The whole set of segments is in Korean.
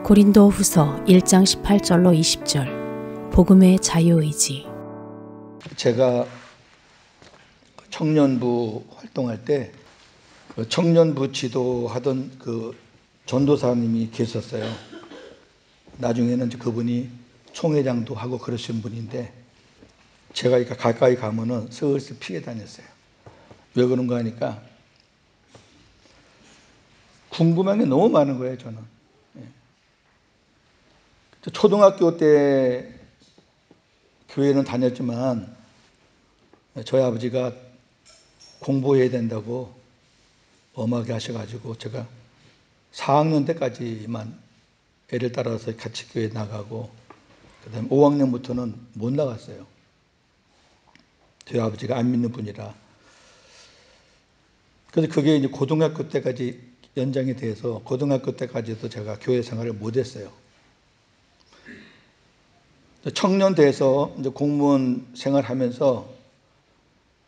고린도후서 1장 18절로 20절 복음의 자유의지. 제가 청년부 활동할 때 그 청년부 지도하던 그 전도사님이 계셨어요. 나중에는 그분이 총회장도 하고 그러신 분인데 제가 가까이 가면은 슬슬 피해 다녔어요. 왜 그런가 하니까 궁금한 게 너무 많은 거예요, 저는. 초등학교 때 교회는 다녔지만 저희 아버지가 공부해야 된다고 엄하게 하셔가지고 제가 4학년 때까지만 애를 따라서 같이 교회 나가고 그 다음에 5학년부터는 못 나갔어요. 저희 아버지가 안 믿는 분이라. 그래서 그게 이제 고등학교 때까지 연장이 돼서 고등학교 때까지도 제가 교회 생활을 못 했어요. 청년 돼서 이제 공무원 생활하면서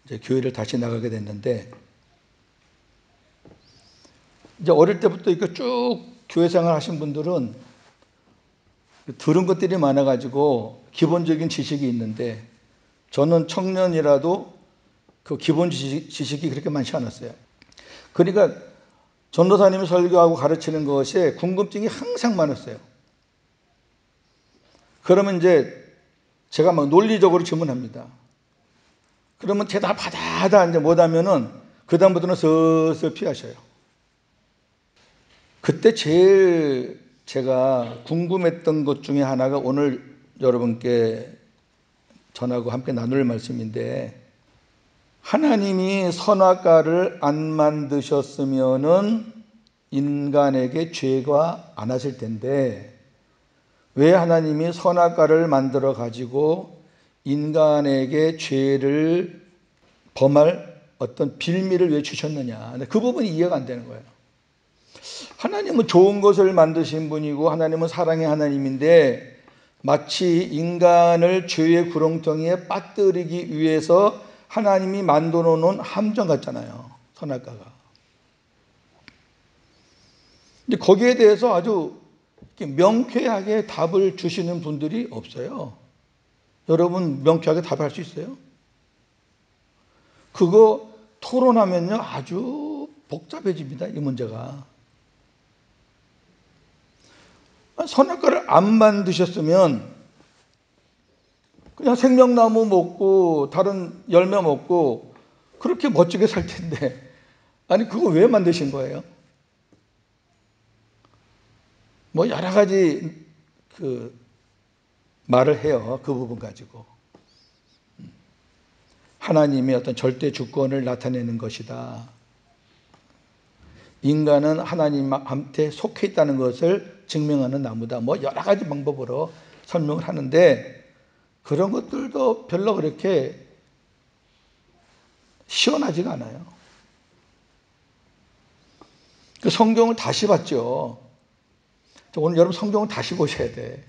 이제 교회를 다시 나가게 됐는데 이제 어릴 때부터 이렇게 쭉 교회 생활 하신 분들은 들은 것들이 많아가지고 기본적인 지식이 있는데 저는 청년이라도 그 기본 지식이 그렇게 많지 않았어요. 그러니까 전도사님이 설교하고 가르치는 것에 궁금증이 항상 많았어요. 그러면 이제 제가 막 논리적으로 질문합니다. 그러면 대답하다 이제 못하면은 그다음부터는 슬슬 피하셔요. 그때 제일 제가 궁금했던 것 중에 하나가 오늘 여러분께 전하고 함께 나눌 말씀인데, 하나님이 선악과를 안 만드셨으면은 인간에게 죄가 안 하실 텐데 왜 하나님이 선악과를 만들어 가지고 인간에게 죄를 범할 어떤 빌미를 왜 주셨느냐. 그 부분이 이해가 안 되는 거예요. 하나님은 좋은 것을 만드신 분이고 하나님은 사랑의 하나님인데 마치 인간을 죄의 구렁텅이에 빠뜨리기 위해서 하나님이 만들어 놓은 함정 같잖아요, 선악과가. 근데 거기에 대해서 아주 명쾌하게 답을 주시는 분들이 없어요. 여러분 명쾌하게 답할 수 있어요? 그거 토론하면요 아주 복잡해집니다, 이 문제가. 선악과를 안 만드셨으면 그냥 생명나무 먹고 다른 열매 먹고 그렇게 멋지게 살 텐데, 아니 그거 왜 만드신 거예요? 뭐 여러 가지 그 말을 해요, 그 부분 가지고. 하나님의 어떤 절대 주권을 나타내는 것이다. 인간은 하나님한테 속해 있다는 것을 증명하는 나무다. 뭐 여러 가지 방법으로 설명을 하는데 그런 것들도 별로 그렇게 시원하지가 않아요. 그 성경을 다시 봤죠. 오늘 여러분 성경을 다시 보셔야 돼.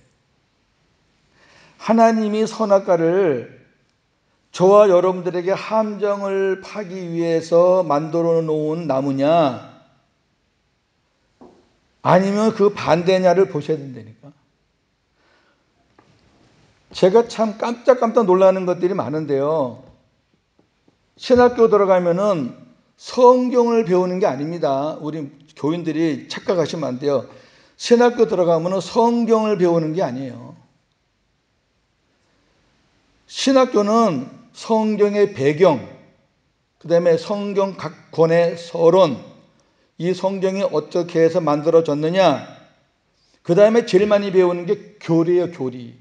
하나님이 선악과를 저와 여러분들에게 함정을 파기 위해서 만들어 놓은 나무냐 아니면 그 반대냐를 보셔야 된다니까. 제가 참 깜짝깜짝 놀라는 것들이 많은데요, 신학교 들어가면은 성경을 배우는 게 아닙니다. 우리 교인들이 착각하시면 안 돼요. 신학교 들어가면은 성경을 배우는 게 아니에요. 신학교는 성경의 배경, 그 다음에 성경 각 권의 서론, 이 성경이 어떻게 해서 만들어졌느냐, 그 다음에 제일 많이 배우는 게 교리예요, 교리.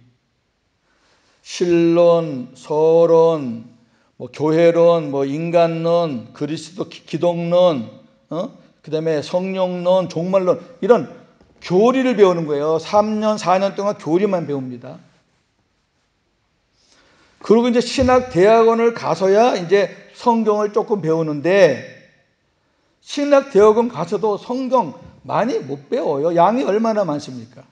신론, 서론, 뭐 교회론, 뭐 인간론, 그리스도 기독론, 그 다음에 성령론, 종말론, 이런 교리를 배우는 거예요. 3년, 4년 동안 교리만 배웁니다. 그리고 이제 신학대학원을 가서야 이제 성경을 조금 배우는데, 신학대학원 가서도 성경 많이 못 배워요. 양이 얼마나 많습니까?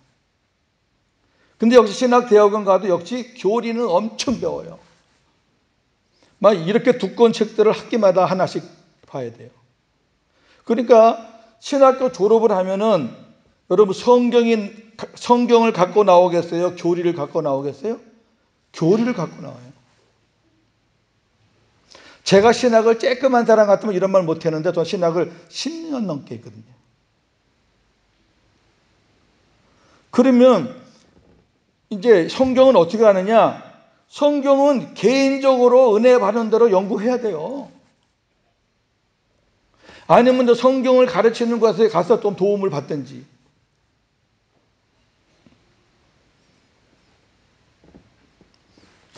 근데 역시 신학대학원 가도 역시 교리는 엄청 배워요. 막 이렇게 두꺼운 책들을 학기마다 하나씩 봐야 돼요. 그러니까 신학교 졸업을 하면은 여러분 성경을 갖고 나오겠어요? 교리를 갖고 나오겠어요? 교리를 갖고 나와요. 제가 신학을 쬐끔한 사람 같으면 이런 말 못했는데 저 신학을 10년 넘게 했거든요. 그러면 이제 성경은 어떻게 하느냐? 성경은 개인적으로 은혜 받은 대로 연구해야 돼요. 아니면 성경을 가르치는 곳에 가서 좀 도움을 받든지.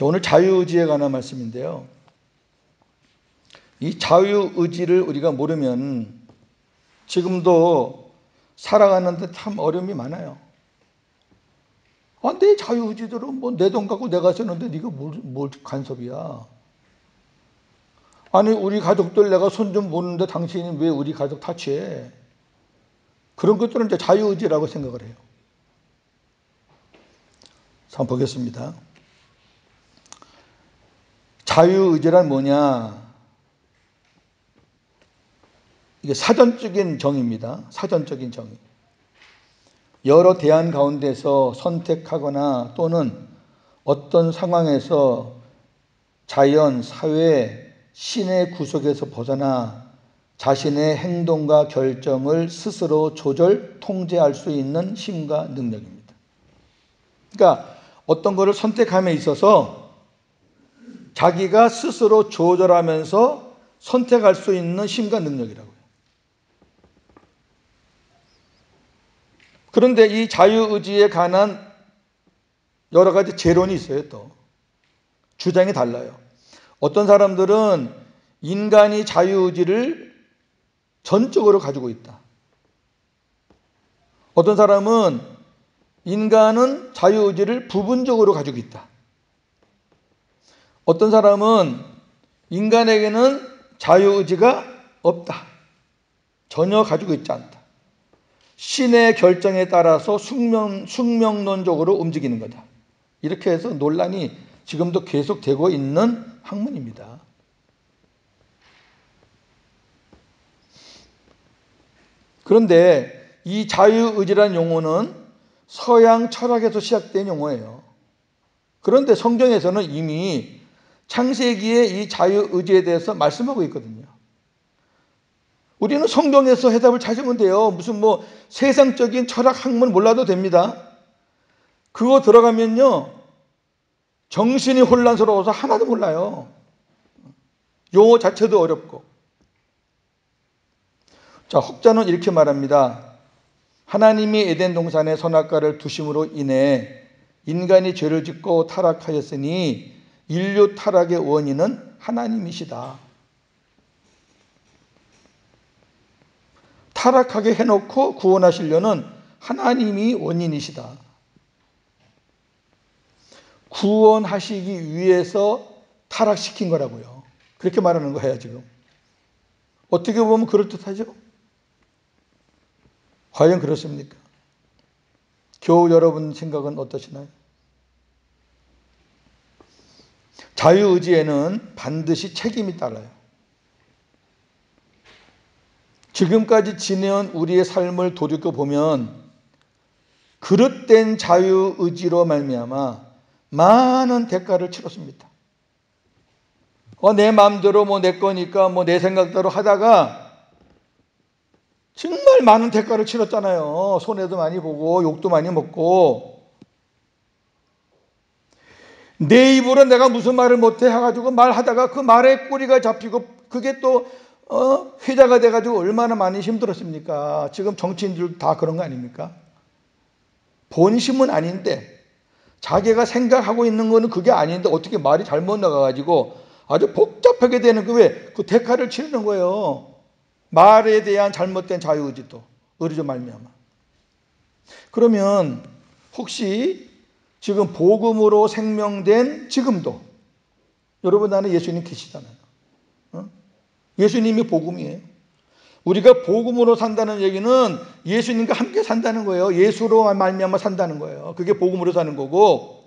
오늘 자유의지에 관한 말씀인데요. 이 자유의지를 우리가 모르면 지금도 살아가는데 참 어려움이 많아요. 내 자유의지대로 뭐 내 돈 갖고 내가 쓰는데 네가 뭘 간섭이야. 아니 우리 가족들 내가 손 좀 보는데 당신이 왜 우리 가족 타치해. 그런 것들은 이제 자유의지라고 생각을 해요. 한번 보겠습니다. 자유의지란 뭐냐? 이게 사전적인 정의입니다. 사전적인 정의. 여러 대안 가운데서 선택하거나 또는 어떤 상황에서 자연, 사회, 신의 구속에서 벗어나 자신의 행동과 결정을 스스로 조절, 통제할 수 있는 힘과 능력입니다. 그러니까 어떤 것을 선택함에 있어서 자기가 스스로 조절하면서 선택할 수 있는 힘과 능력이라고요. 그런데 이 자유의지에 관한 여러 가지 재론이 있어요. 또 주장이 달라요. 어떤 사람들은 인간이 자유의지를 전적으로 가지고 있다. 어떤 사람은 인간은 자유의지를 부분적으로 가지고 있다. 어떤 사람은 인간에게는 자유의지가 없다. 전혀 가지고 있지 않다. 신의 결정에 따라서 숙명론적으로 움직이는 거다. 이렇게 해서 논란이 지금도 계속되고 있는 학문입니다. 그런데 이 자유의지라는 용어는 서양 철학에서 시작된 용어예요. 그런데 성경에서는 이미 창세기에 이 자유의지에 대해서 말씀하고 있거든요. 우리는 성경에서 해답을 찾으면 돼요. 무슨 뭐 세상적인 철학 학문 몰라도 됩니다. 그거 들어가면요 정신이 혼란스러워서 하나도 몰라요. 용어 자체도 어렵고. 자, 혹자는 이렇게 말합니다. 하나님이 에덴 동산에 선악과를 두심으로 인해 인간이 죄를 짓고 타락하였으니 인류 타락의 원인은 하나님이시다. 타락하게 해놓고 구원하시려는 하나님이 원인이시다. 구원하시기 위해서 타락시킨 거라고요. 그렇게 말하는 거예요, 지금. 어떻게 보면 그럴듯하죠? 과연 그렇습니까? 교우 여러분 생각은 어떠시나요? 자유의지에는 반드시 책임이 따라요. 지금까지 지내온 우리의 삶을 돌이켜보면 그릇된 자유의지로 말미암아 많은 대가를 치렀습니다. 내 마음대로 내 거니까 내 생각대로 하다가 정말 많은 대가를 치렀잖아요. 손해도 많이 보고 욕도 많이 먹고. 내 입으로 내가 무슨 말을 못해 해가지고 말하다가 그 말에 꼬리가 잡히고 그게 또 회자가 돼가지고 얼마나 많이 힘들었습니까? 지금 정치인들 다 그런 거 아닙니까? 본심은 아닌데 자기가 생각하고 있는 거는 그게 아닌데 어떻게 말이 잘못 나가가지고 아주 복잡하게 되는 그 대가를 치르는 거예요. 말에 대한 잘못된 자유의지도 의리로 말미암아. 그러면 혹시 지금 복음으로 생명된 지금도 여러분 안에 예수님 계시잖아요. 예수님이 복음이에요. 우리가 복음으로 산다는 얘기는 예수님과 함께 산다는 거예요. 예수로 말미암아 산다는 거예요. 그게 복음으로 사는 거고,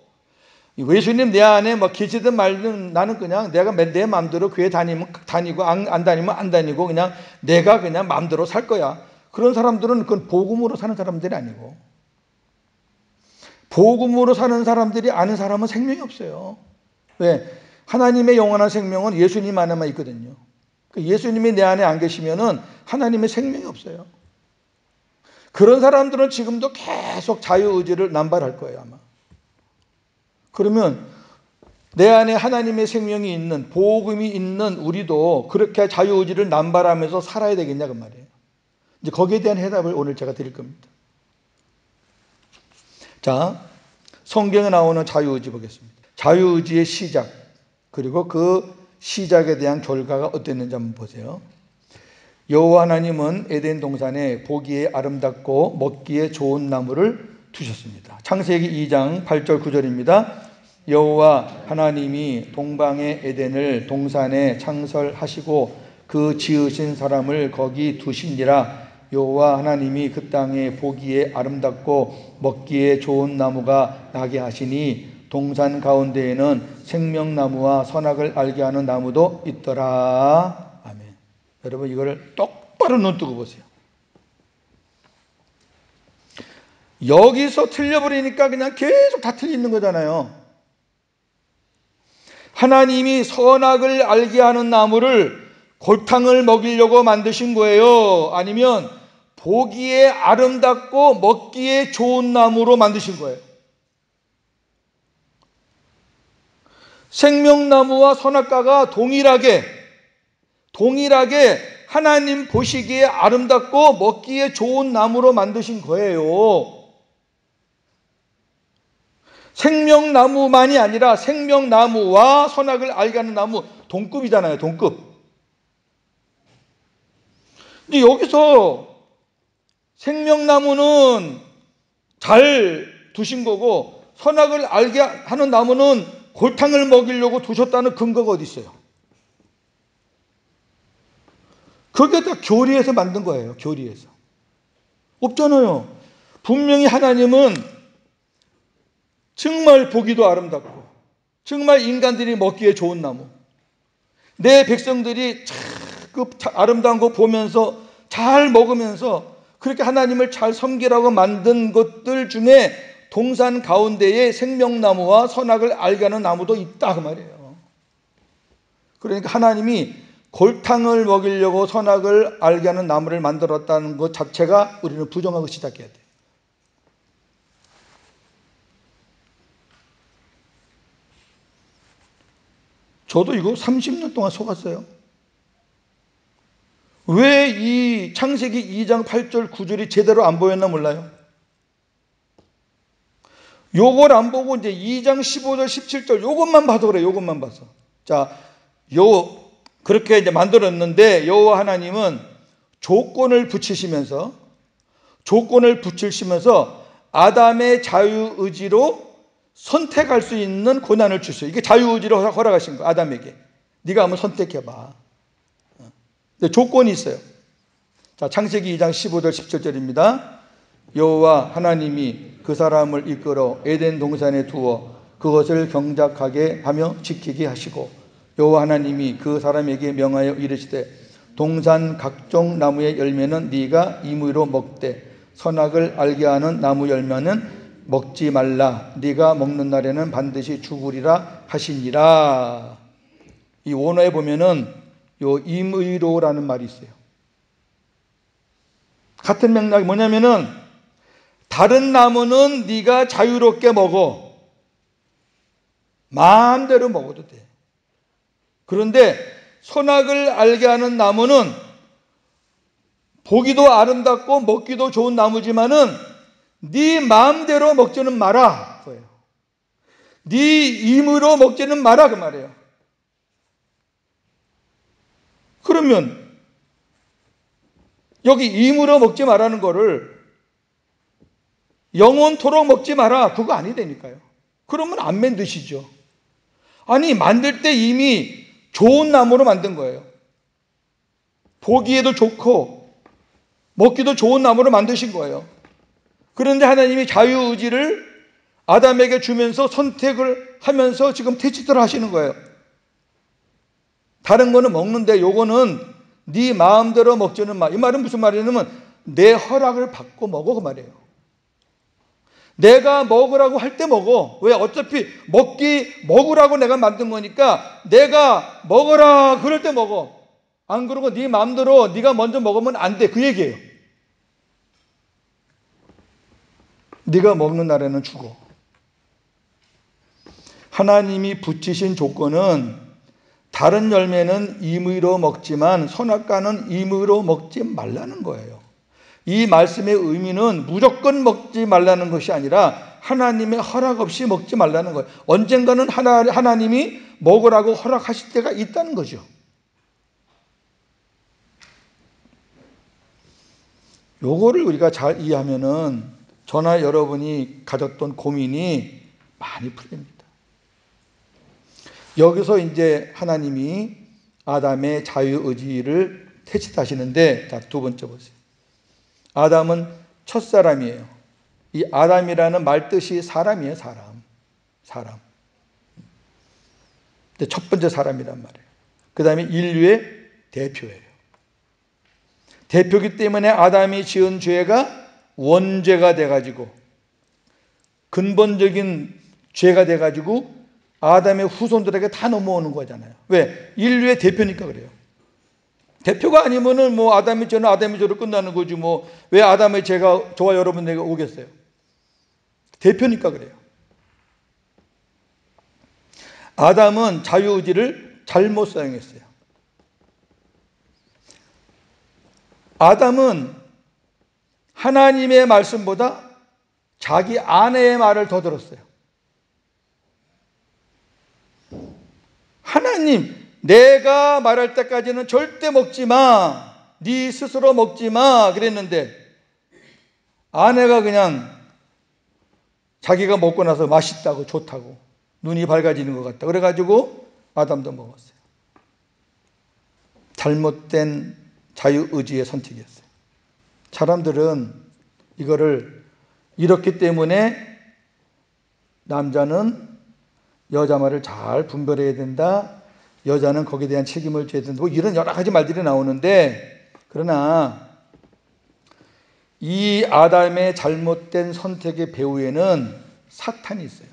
예수님 내 안에 계시든 말든 나는 그냥 내가 내 마음대로 교회 다니면 다니고 안 다니면 안 다니고 그냥 내가 그냥 마음대로 살 거야. 그런 사람들은 그건 복음으로 사는 사람들이 아니고, 복음으로 사는 사람들이 아는 사람은 생명이 없어요. 왜? 하나님의 영원한 생명은 예수님 안에만 있거든요. 예수님이 내 안에 안 계시면은 하나님의 생명이 없어요. 그런 사람들은 지금도 계속 자유의지를 남발할 거예요, 아마. 그러면 내 안에 하나님의 생명이 있는, 복음이 있는 우리도 그렇게 자유의지를 남발하면서 살아야 되겠냐 그 말이에요. 이제 거기에 대한 해답을 오늘 제가 드릴 겁니다. 자, 성경에 나오는 자유의지 보겠습니다. 자유의지의 시작, 그리고 그 시작에 대한 결과가 어땠는지 한번 보세요. 여호와 하나님은 에덴 동산에 보기에 아름답고 먹기에 좋은 나무를 두셨습니다. 창세기 2장 8절 9절입니다. 여호와 하나님이 동방의 에덴을 동산에 창설하시고 그 지으신 사람을 거기 두시니라. 여호와 하나님이 그 땅에 보기에 아름답고 먹기에 좋은 나무가 나게 하시니 동산 가운데에는 생명나무와 선악을 알게 하는 나무도 있더라. 아멘. 여러분 이거를 똑바로 눈 뜨고 보세요. 여기서 틀려버리니까 그냥 계속 다 틀리는 거잖아요. 하나님이 선악을 알게 하는 나무를 골탕을 먹이려고 만드신 거예요? 아니면 보기에 아름답고 먹기에 좋은 나무로 만드신 거예요? 생명나무와 선악과가 동일하게 하나님 보시기에 아름답고 먹기에 좋은 나무로 만드신 거예요. 생명나무만이 아니라 생명나무와 선악을 알게 하는 나무, 동급이잖아요, 동급. 근데 여기서 생명나무는 잘 두신 거고 선악을 알게 하는 나무는 골탕을 먹이려고 두셨다는 근거가 어디 있어요? 그게 다 교리에서 만든 거예요. 교리에서. 없잖아요. 분명히 하나님은 정말 보기도 아름답고 정말 인간들이 먹기에 좋은 나무, 내 백성들이 그 아름다운 거 보면서 잘 먹으면서 그렇게 하나님을 잘 섬기라고 만든 것들 중에 동산 가운데에 생명나무와 선악을 알게 하는 나무도 있다 그 말이에요. 그러니까 하나님이 골탕을 먹이려고 선악을 알게 하는 나무를 만들었다는 것 자체가 우리는 부정하고 시작해야 돼요. 저도 이거 30년 동안 속았어요. 왜 이 창세기 2장 8절 9절이 제대로 안 보였나 몰라요. 요걸 안 보고 이제 2장 15절 17절 요것만 봐도 그래. 요것만 봐서. 자, 그렇게 이제 만들었는데 여호와 하나님은 조건을 붙이시면서 아담의 자유의지로 선택할 수 있는 고난을 주세요. 이게 자유의지로 허락하신 거예요. 아담에게. 네가 한번 선택해봐. 근데 조건이 있어요. 자, 창세기 2장 15절 17절입니다. 여호와 하나님이 그 사람을 이끌어 에덴 동산에 두어 그것을 경작하게 하며 지키게 하시고 여호와 하나님이 그 사람에게 명하여 이르시되 동산 각종 나무의 열매는 네가 임의로 먹되 선악을 알게 하는 나무 열매는 먹지 말라. 네가 먹는 날에는 반드시 죽으리라 하시니라. 이 원어에 보면은 요 임의로라는 말이 있어요. 같은 맥락이 뭐냐면은 다른 나무는 네가 자유롭게 먹어. 마음대로 먹어도 돼. 그런데 선악을 알게 하는 나무는 보기도 아름답고 먹기도 좋은 나무지만은 네 마음대로 먹지는 마라. 그거예요. 네 임의로 먹지는 마라 그 말이에요. 그러면 여기 임의로 먹지 말라는 거를 영원토록 먹지 마라 그거 아니다니까요. 그러면 안 만드시죠. 아니 만들 때 이미 좋은 나무로 만든 거예요. 보기에도 좋고 먹기도 좋은 나무로 만드신 거예요. 그런데 하나님이 자유의지를 아담에게 주면서 선택을 하면서 지금 테스트를 하시는 거예요. 다른 거는 먹는데 요거는 네 마음대로 먹지는 마. 이 말은 무슨 말이냐면 내 허락을 받고 먹어 그 말이에요. 내가 먹으라고 할 때 먹어. 왜? 어차피 먹으라고 내가 만든 거니까 내가 먹어라 그럴 때 먹어. 안 그러고 네 마음대로 네가 먼저 먹으면 안 돼. 그 얘기예요. 네가 먹는 날에는 죽어. 하나님이 붙이신 조건은 다른 열매는 임의로 먹지만 선악과는 임의로 먹지 말라는 거예요. 이 말씀의 의미는 무조건 먹지 말라는 것이 아니라 하나님의 허락 없이 먹지 말라는 거예요. 언젠가는 하나님이 먹으라고 허락하실 때가 있다는 거죠. 요거를 우리가 잘 이해하면은 저나 여러분이 가졌던 고민이 많이 풀립니다. 여기서 이제 하나님이 아담의 자유의지를 테스트하시는데, 자, 두 번째 보세요. 아담은 첫사람이에요. 이 아담이라는 말 뜻이 사람이에요. 사람. 첫 번째 사람이란 말이에요. 그 다음에 인류의 대표예요. 대표기 때문에 아담이 지은 죄가 원죄가 돼가지고 근본적인 죄가 돼가지고 아담의 후손들에게 다 넘어오는 거잖아요. 왜? 인류의 대표니까 그래요. 대표가 아니면은 뭐 아담의 죄는 아담의 죄로 끝나는 거지 뭐 왜 아담의 죄가 저와 여러분에게 오겠어요? 대표니까 그래요. 아담은 자유의지를 잘못 사용했어요. 아담은 하나님의 말씀보다 자기 아내의 말을 더 들었어요. 하나님, 내가 말할 때까지는 절대 먹지 마. 네 스스로 먹지 마. 그랬는데 아내가 그냥 자기가 먹고 나서 맛있다고 좋다고 눈이 밝아지는 것 같다. 그래가지고 아담도 먹었어요. 잘못된 자유의지의 선택이었어요. 사람들은 이거를 이렇기 때문에 남자는 여자 말을 잘 분별해야 된다. 여자는 거기에 대한 책임을 져야 된다. 뭐 이런 여러 가지 말들이 나오는데, 그러나 이 아담의 잘못된 선택의 배후에는 사탄이 있어요.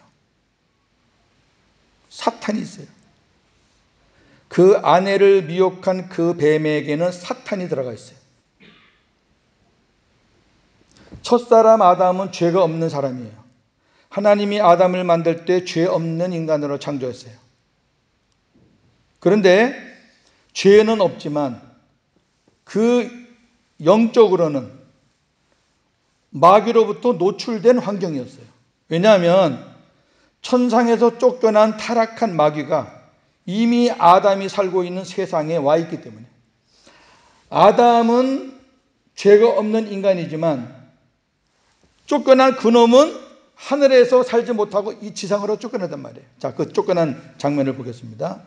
사탄이 있어요. 그 아내를 미혹한 그 뱀에게는 사탄이 들어가 있어요. 첫사람 아담은 죄가 없는 사람이에요. 하나님이 아담을 만들 때 죄 없는 인간으로 창조했어요. 그런데 죄는 없지만 그 영적으로는 마귀로부터 노출된 환경이었어요. 왜냐하면 천상에서 쫓겨난 타락한 마귀가 이미 아담이 살고 있는 세상에 와 있기 때문에. 아담은 죄가 없는 인간이지만 쫓겨난 그놈은 하늘에서 살지 못하고 이 지상으로 쫓겨나단 말이에요. 자, 그 쫓겨난 장면을 보겠습니다.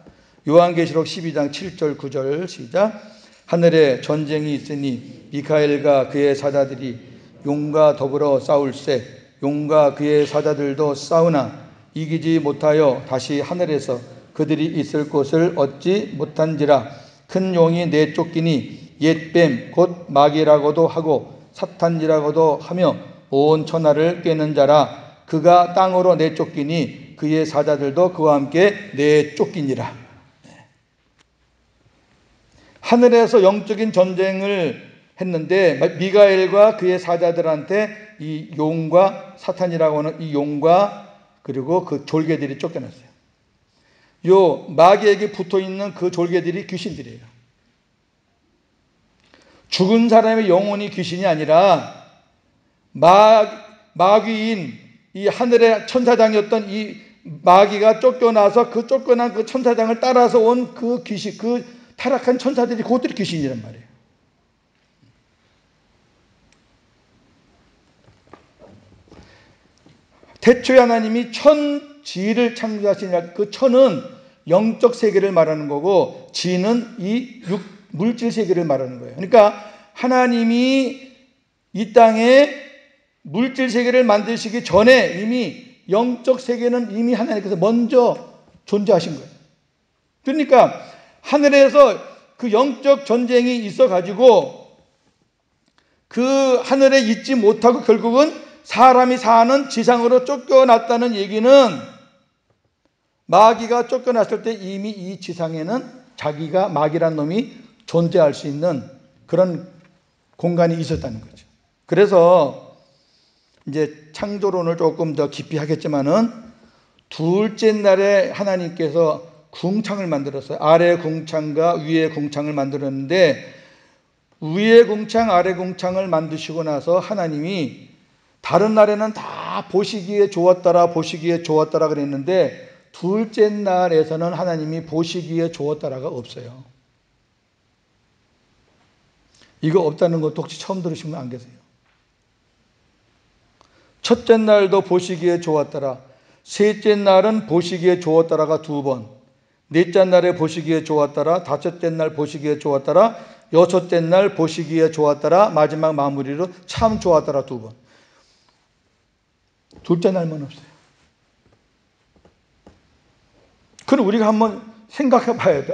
요한계시록 12장 7절 9절 시작. 하늘에 전쟁이 있으니 미카엘과 그의 사자들이 용과 더불어 싸울세. 용과 그의 사자들도 싸우나 이기지 못하여 다시 하늘에서 그들이 있을 곳을 얻지 못한지라. 큰 용이 내쫓기니 옛뱀 곧 마귀라고도 하고 사탄이라고도 하며 온 천하를 꿰는 자라. 그가 땅으로 내쫓기니 그의 사자들도 그와 함께 내쫓기니라. 하늘에서 영적인 전쟁을 했는데 미가엘과 그의 사자들한테 이 용과 사탄이라고 하는 이 용과 그리고 그 졸개들이 쫓겨났어요. 요 마귀에게 붙어있는 그 졸개들이 귀신들이에요. 죽은 사람의 영혼이 귀신이 아니라 마귀인 이 하늘의 천사장이었던 이 마귀가 쫓겨나서 그 쫓겨난 그 천사장을 따라서 온 그 귀신, 그 타락한 천사들이 그것들이 귀신이란 말이에요. 태초에 하나님이 천지를 창조하신 그 천은 영적 세계를 말하는 거고 지는 이 물질 세계를 말하는 거예요. 그러니까 하나님이 이 땅에 물질 세계를 만드시기 전에 이미 영적 세계는 이미 하나님께서 먼저 존재하신 거예요. 그러니까 하늘에서 그 영적 전쟁이 있어 가지고 그 하늘에 있지 못하고 결국은 사람이 사는 지상으로 쫓겨났다는 얘기는 마귀가 쫓겨났을 때 이미 이 지상에는 자기가 마귀란 놈이 존재할 수 있는 그런 공간이 있었다는 거죠. 그래서 이제 창조론을 조금 더 깊이 하겠지만은 둘째 날에 하나님께서 궁창을 만들었어요. 아래 궁창과 위에 궁창을 만들었는데 위에 궁창 아래 궁창을 만드시고 나서 하나님이 다른 날에는 다 보시기에 좋았더라 보시기에 좋았더라 그랬는데 둘째 날에서는 하나님이 보시기에 좋았더라가 없어요. 이거 없다는 것도 혹시 처음 들으신 분 안 계세요? 첫째 날도 보시기에 좋았더라, 셋째 날은 보시기에 좋았더라가 2번, 넷째 날에 보시기에 좋았더라, 다섯째 날 보시기에 좋았더라, 여섯째 날 보시기에 좋았더라, 마지막 마무리로 참 좋았더라 2번. 둘째 날만 없어요. 그럼 우리가 한번 생각해 봐야 돼.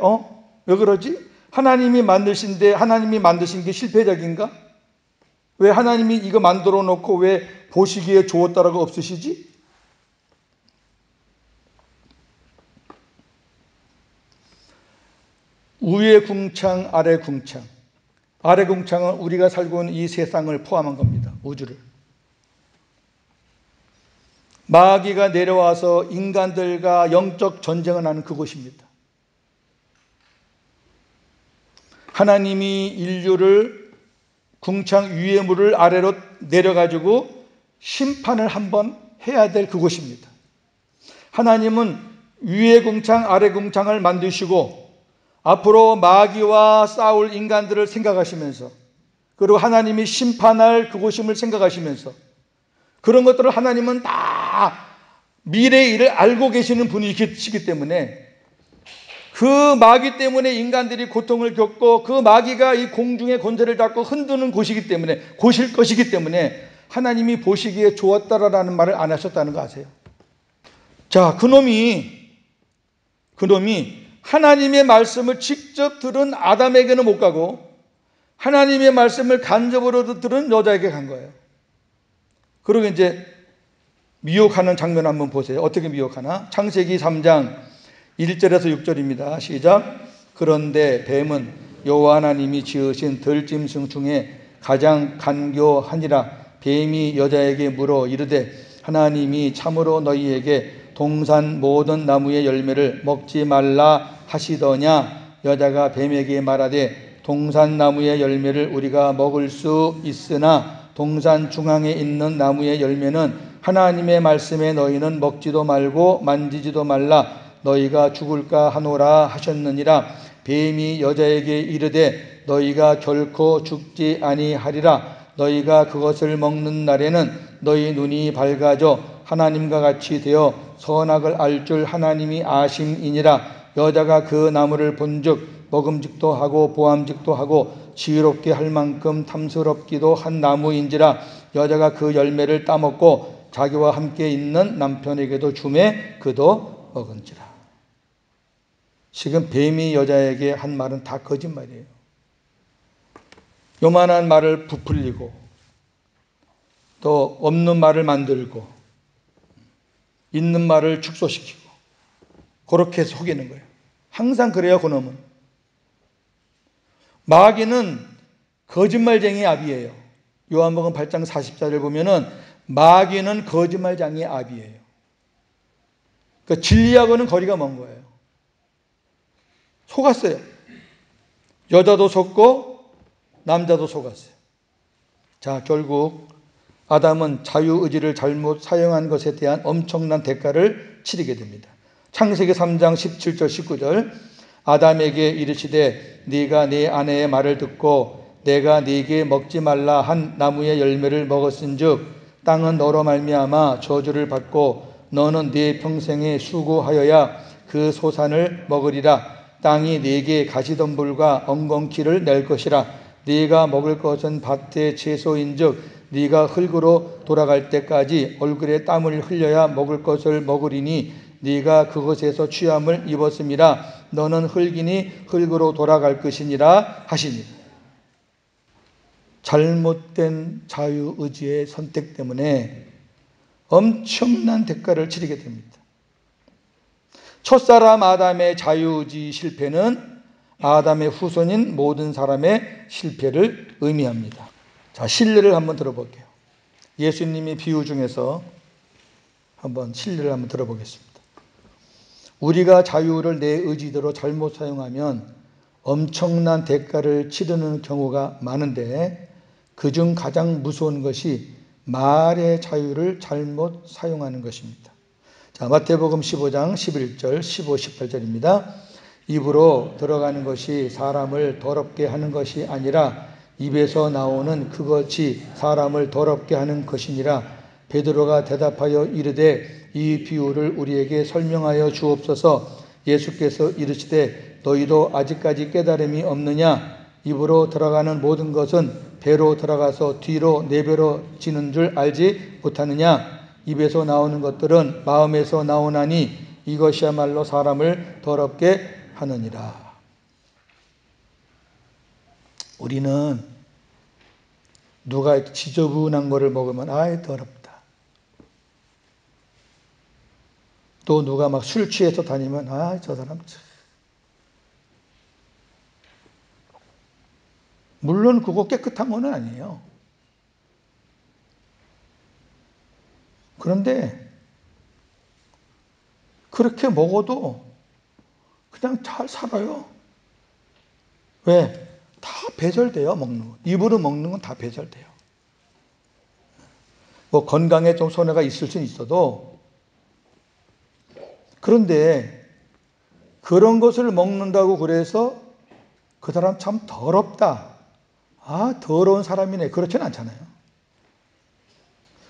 왜 그러지? 하나님이 만드신데 하나님이 만드신 게 실패적인가? 왜 하나님이 이거 만들어 놓고 왜 보시기에 좋았다라고 없으시지? 위에 궁창 아래 궁창, 아래 궁창은 우리가 살고 있는 이 세상을 포함한 겁니다. 우주를. 마귀가 내려와서 인간들과 영적 전쟁을 하는 그곳입니다. 하나님이 인류를 궁창 위의 물을 아래로 내려가지고 심판을 한번 해야 될 그곳입니다. 하나님은 위의 궁창 아래 궁창을 만드시고 앞으로 마귀와 싸울 인간들을 생각하시면서, 그리고 하나님이 심판할 그곳임을 생각하시면서, 그런 것들을 하나님은 다 미래의 일을 알고 계시는 분이시기 때문에 그 마귀 때문에 인간들이 고통을 겪고 그 마귀가 이 공중의 권세를 잡고 흔드는 곳이기 때문에, 곳일 것이기 때문에 하나님이 보시기에 좋았다라는 말을 안 하셨다는 거 아세요? 자, 그놈이 하나님의 말씀을 직접 들은 아담에게는 못 가고 하나님의 말씀을 간접으로 들은 여자에게 간 거예요. 그리고 이제 미혹하는 장면 한번 보세요. 어떻게 미혹하나? 창세기 3장 1절에서 6절입니다. 시작. 그런데 뱀은 여호와 하나님이 지으신 들짐승 중에 가장 간교하니라. 뱀이 여자에게 물어 이르되 하나님이 참으로 너희에게 동산 모든 나무의 열매를 먹지 말라 하시더냐? 여자가 뱀에게 말하되 동산 나무의 열매를 우리가 먹을 수 있으나 동산 중앙에 있는 나무의 열매는 하나님의 말씀에 너희는 먹지도 말고 만지지도 말라, 너희가 죽을까 하노라 하셨느니라. 뱀이 여자에게 이르되 너희가 결코 죽지 아니하리라. 너희가 그것을 먹는 날에는 너희 눈이 밝아져 하나님과 같이 되어 선악을 알 줄 하나님이 아심이니라. 여자가 그 나무를 본즉 먹음직도 하고 보암직도 하고 지혜롭게 할 만큼 탐스럽기도 한 나무인지라. 여자가 그 열매를 따먹고 자기와 함께 있는 남편에게도 주매 그도 먹은지라. 지금 뱀이 여자에게 한 말은 다 거짓말이에요. 요만한 말을 부풀리고 또 없는 말을 만들고 있는 말을 축소시키고 그렇게 속이는 거예요. 항상 그래요. 그놈은. 마귀는 거짓말쟁이의 아비예요. 요한복음 8장 40절을 보면은 마귀는 거짓말쟁이의 아비예요. 그러니까 진리하고는 거리가 먼 거예요. 속았어요. 여자도 속고 남자도 속았어요. 자, 결국 아담은 자유의지를 잘못 사용한 것에 대한 엄청난 대가를 치르게 됩니다. 창세기 3장 17절 19절. 아담에게 이르시되 네가 네 아내의 말을 듣고 내가 네게 먹지 말라 한 나무의 열매를 먹었은즉 땅은 너로 말미암아 저주를 받고 너는 네 평생에 수고하여야 그 소산을 먹으리라. 땅이 네게 가시덤불과 엉겅퀴를 낼 것이라. 네가 먹을 것은 밭의 채소인즉 네가 흙으로 돌아갈 때까지 얼굴에 땀을 흘려야 먹을 것을 먹으리니 네가 그것에서 취함을 입었음이라. 너는 흙이니 흙으로 돌아갈 것이니라 하시니. 잘못된 자유의지의 선택 때문에 엄청난 대가를 치르게 됩니다. 첫사람 아담의 자유의지 실패는 아담의 후손인 모든 사람의 실패를 의미합니다. 자, 신뢰를 한번 들어볼게요. 예수님의 비유 중에서 한번 신뢰를 한번 들어보겠습니다. 우리가 자유를 내 의지대로 잘못 사용하면 엄청난 대가를 치르는 경우가 많은데 그중 가장 무서운 것이 말의 자유를 잘못 사용하는 것입니다. 자, 마태복음 15장 11절, 15, 18절입니다. 입으로 들어가는 것이 사람을 더럽게 하는 것이 아니라 입에서 나오는 그것이 사람을 더럽게 하는 것이니라. 베드로가 대답하여 이르되 이 비유를 우리에게 설명하여 주옵소서. 예수께서 이르시되 너희도 아직까지 깨달음이 없느냐? 입으로 들어가는 모든 것은 배로 들어가서 뒤로 내버려지는 줄 알지 못하느냐? 입에서 나오는 것들은 마음에서 나오나니 이것이야말로 사람을 더럽게 하느니라. 우리는 누가 지저분한 거를 먹으면 아이 더럽다. 또 누가 막 술 취해서 다니면 아, 저 사람 참. 물론 그거 깨끗한 건 아니에요. 그런데 그렇게 먹어도 그냥 잘 살아요. 왜? 다 배설돼요, 먹는 거. 입으로 먹는 건 다 배설돼요. 뭐 건강에 좀 손해가 있을 수는 있어도, 그런데 그런 것을 먹는다고 그래서 그 사람 참 더럽다. 아, 더러운 사람이네. 그렇지는 않잖아요.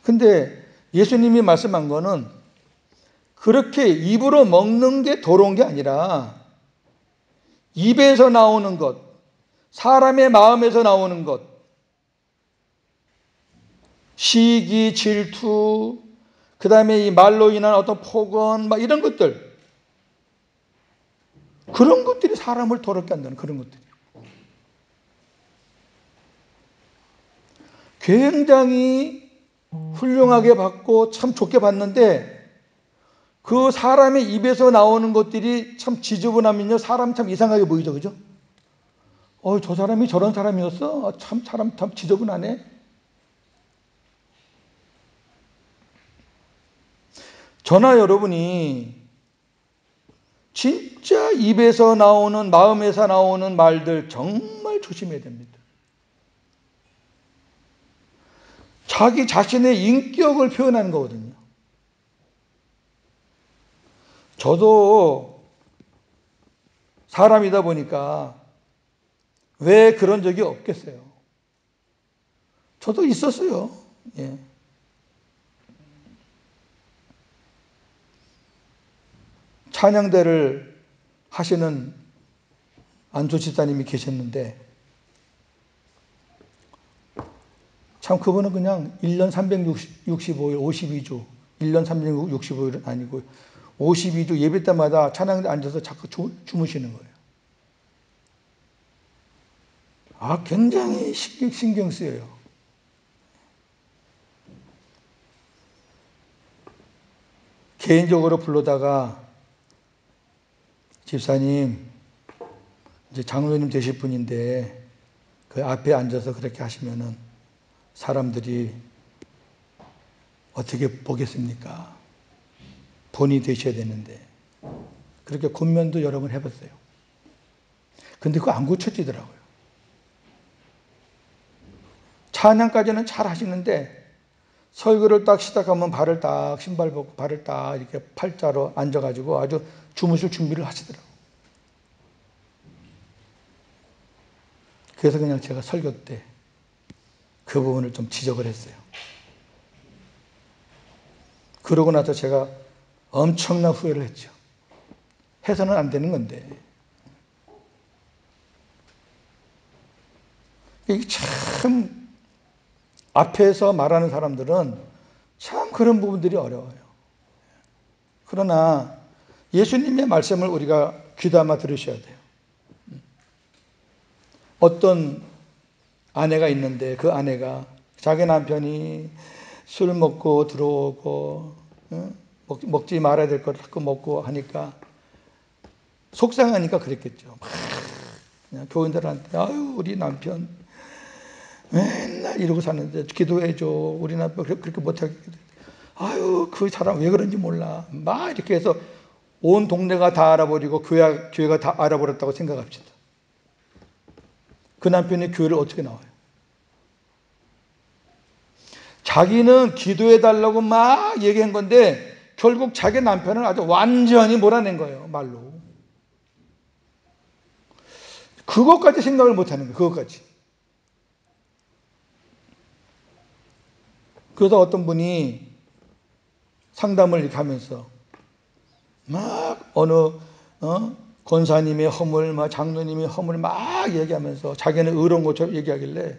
근데 예수님이 말씀한 거는 그렇게 입으로 먹는 게 더러운 게 아니라 입에서 나오는 것, 사람의 마음에서 나오는 것, 시기, 질투, 그 다음에 이 말로 인한 어떤 폭언, 막 이런 것들, 그런 것들이 사람을 더럽게 한다는 그런 것들이. 굉장히 훌륭하게 받고 참 좋게 봤는데 그 사람의 입에서 나오는 것들이 참 지저분하면요, 사람 참 이상하게 보이죠, 그죠? 저 사람이 저런 사람이었어? 참 사람 참 지저분하네. 저나 여러분이 진짜 입에서 나오는, 마음에서 나오는 말들 정말 조심해야 됩니다. 자기 자신의 인격을 표현하는 거거든요. 저도 사람이다 보니까 왜 그런 적이 없겠어요. 저도 있었어요. 예. 찬양대를 하시는 안조 집사님이 계셨는데 참 그분은 그냥 1년 365일 52주 1년 365일은 아니고 52주 예배 때마다 찬양대 앉아서 자꾸 주무시는 거예요. 아, 굉장히 신경 쓰여요. 개인적으로 불러다가 집사님, 이제 장로님 되실 분인데 그 앞에 앉아서 그렇게 하시면은 사람들이 어떻게 보겠습니까? 본이 되셔야 되는데. 그렇게 권면도 여러 번 해봤어요. 근데 그거 안 고쳐지더라고요. 찬양까지는 잘 하시는데 설교를 딱 시작하면 발을 딱, 신발 벗고 발을 딱 이렇게 팔자로 앉아가지고 아주 주무실 준비를 하시더라고요. 그래서 그냥 제가 설교 때 그 부분을 좀 지적을 했어요. 그러고 나서 제가 엄청난 후회를 했죠. 해서는 안 되는 건데. 이게 참 앞에서 말하는 사람들은 참 그런 부분들이 어려워요. 그러나 예수님의 말씀을 우리가 귀담아 들으셔야 돼요. 어떤 아내가 있는데 그 아내가 자기 남편이 술 먹고 들어오고 먹지 말아야 될 걸 자꾸 먹고 하니까 속상하니까 그랬겠죠. 막 그냥 교인들한테 아유 우리 남편 맨날 이러고 사는데 기도해줘. 우리 남편 그렇게 못하게 아유 그 사람 왜 그런지 몰라. 막 이렇게 해서 온 동네가 다 알아버리고 교회가 다 알아버렸다고 생각합시다. 그 남편이 교회를 어떻게 나와요? 자기는 기도해달라고 막 얘기한 건데 결국 자기 남편을 아주 완전히 몰아낸 거예요. 말로. 그것까지 생각을 못하는 거예요. 그것까지. 그러다 어떤 분이 상담을 이렇게 하면서 막 어느 권사님의 허물, 막 장로님의 허물 막 얘기하면서 자기는 의로운 것처럼 얘기하길래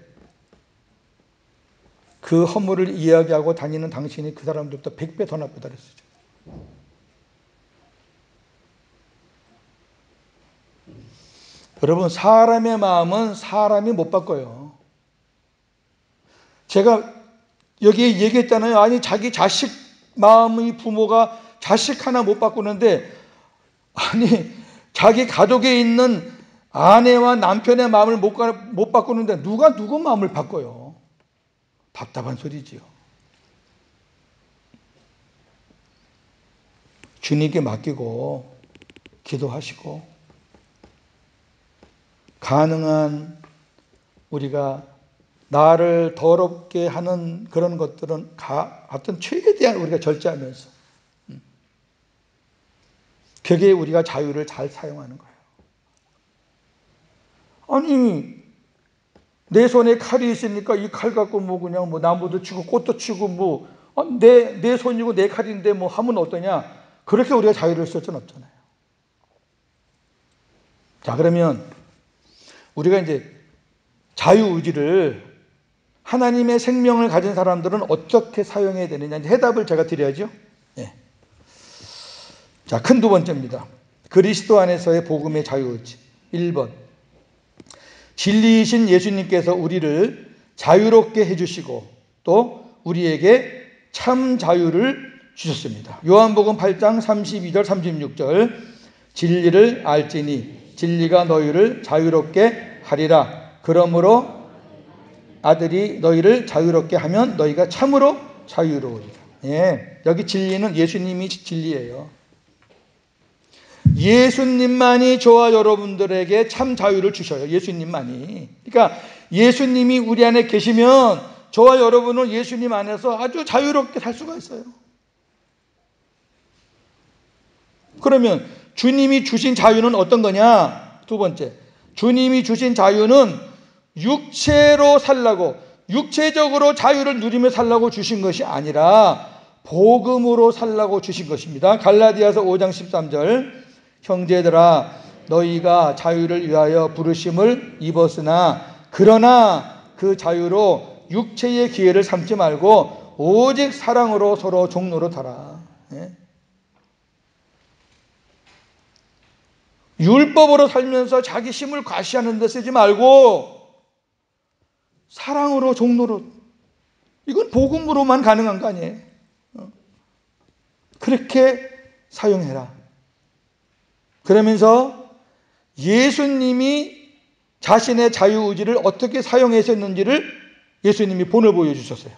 그 허물을 이야기하고 다니는 당신이 그 사람들보다 100배 더 나쁘다 그랬어요. 여러분 사람의 마음은 사람이 못 바꿔요. 제가 여기 얘기했잖아요. 아니 자기 자식 마음의 부모가 자식 하나 못 바꾸는데 아니 자기 가족에 있는 아내와 남편의 마음을 못 바꾸는데 누가 누구 마음을 바꿔요? 답답한 소리지요. 주님께 맡기고 기도하시고 가능한 우리가 나를 더럽게 하는 그런 것들은 하여튼 최대한 우리가 절제하면서 그게 우리가 자유를 잘 사용하는 거예요. 아니 내 손에 칼이 있으니까 이 칼 갖고 뭐 그냥 뭐 나무도 치고 꽃도 치고 뭐 내 손이고 내 칼인데 뭐 하면 어떠냐? 그렇게 우리가 자유를 쓸 수는 없잖아요. 자 그러면 우리가 이제 자유의지를 하나님의 생명을 가진 사람들은 어떻게 사용해야 되느냐 이제 해답을 제가 드려야죠. 예. 자, 큰 두 번째입니다. 그리스도 안에서의 복음의 자유의지. 1번. 진리이신 예수님께서 우리를 자유롭게 해주시고 또 우리에게 참 자유를 주셨습니다. 요한복음 8장 32절 36절 진리를 알지니 진리가 너희를 자유롭게 하리라. 그러므로 아들이 너희를 자유롭게 하면 너희가 참으로 자유로우리라. 예, 여기 진리는 예수님이 진리예요. 예수님만이 저와 여러분들에게 참 자유를 주셔요. 예수님만이. 그러니까 예수님이 우리 안에 계시면 저와 여러분은 예수님 안에서 아주 자유롭게 살 수가 있어요. 그러면 주님이 주신 자유는 어떤 거냐? 두 번째, 주님이 주신 자유는 육체로 살라고 육체적으로 자유를 누리며 살라고 주신 것이 아니라 복음으로 살라고 주신 것입니다. 갈라디아서 5장 13절 형제들아 너희가 자유를 위하여 부르심을 입었으나 그러나 그 자유로 육체의 기회를 삼지 말고 오직 사랑으로 서로 종노릇하라. 예? 율법으로 살면서 자기 힘을 과시하는 데 쓰지 말고 사랑으로 종노릇. 이건 복음으로만 가능한 거 아니에요? 그렇게 사용해라. 그러면서 예수님이 자신의 자유의지를 어떻게 사용하셨는지를 예수님이 본을 보여주셨어요.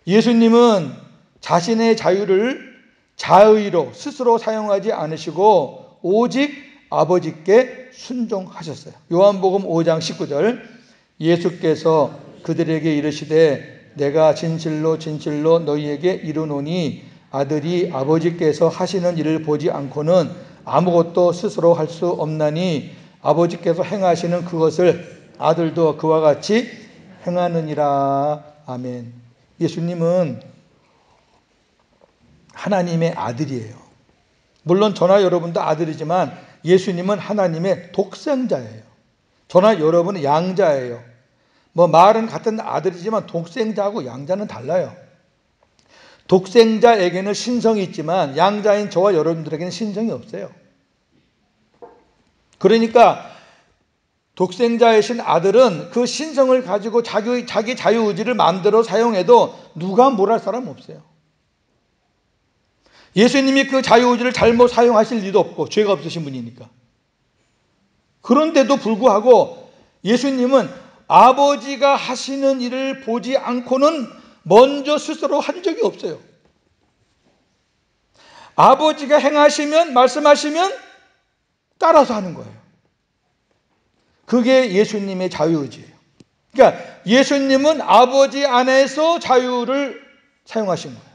예수님은 자신의 자유를 자의로 스스로 사용하지 않으시고 오직 아버지께 순종하셨어요. 요한복음 5장 19절 예수께서 그들에게 이르시되 내가 진실로 진실로 너희에게 이르노니 아들이 아버지께서 하시는 일을 보지 않고는 아무것도 스스로 할 수 없나니 아버지께서 행하시는 그것을 아들도 그와 같이 행하느니라. 아멘. 예수님은 하나님의 아들이에요. 물론 저나 여러분도 아들이지만 예수님은 하나님의 독생자예요. 저나 여러분은 양자예요. 뭐 말은 같은 아들이지만 독생자하고 양자는 달라요. 독생자에게는 신성이 있지만 양자인 저와 여러분들에게는 신성이 없어요. 그러니까 독생자이신 아들은 그 신성을 가지고 자기 자유의지를 마음대로 사용해도 누가 뭘 할 사람 없어요. 예수님이 그 자유의지를 잘못 사용하실 리도 없고 죄가 없으신 분이니까. 그런데도 불구하고 예수님은 아버지가 하시는 일을 보지 않고는 먼저 스스로 한 적이 없어요. 아버지가 행하시면, 말씀하시면 따라서 하는 거예요. 그게 예수님의 자유의지예요. 그러니까 예수님은 아버지 안에서 자유를 사용하신 거예요.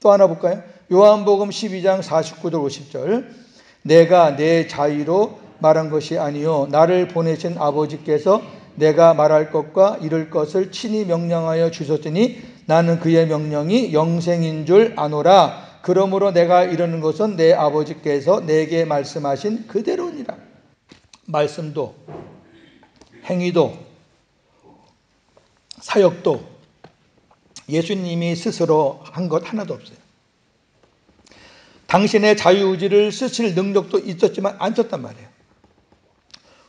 또 하나 볼까요? 요한복음 12장 49절 50절. 내가 내 자유로 말한 것이 아니요 나를 보내신 아버지께서 내가 말할 것과 이룰 것을 친히 명령하여 주셨으니 나는 그의 명령이 영생인 줄 아노라. 그러므로 내가 이르는 것은 내 아버지께서 내게 말씀하신 그대로니라. 말씀도 행위도 사역도 예수님이 스스로 한 것 하나도 없어요. 당신의 자유의지를 쓰실 능력도 있었지만 안 썼단 말이에요.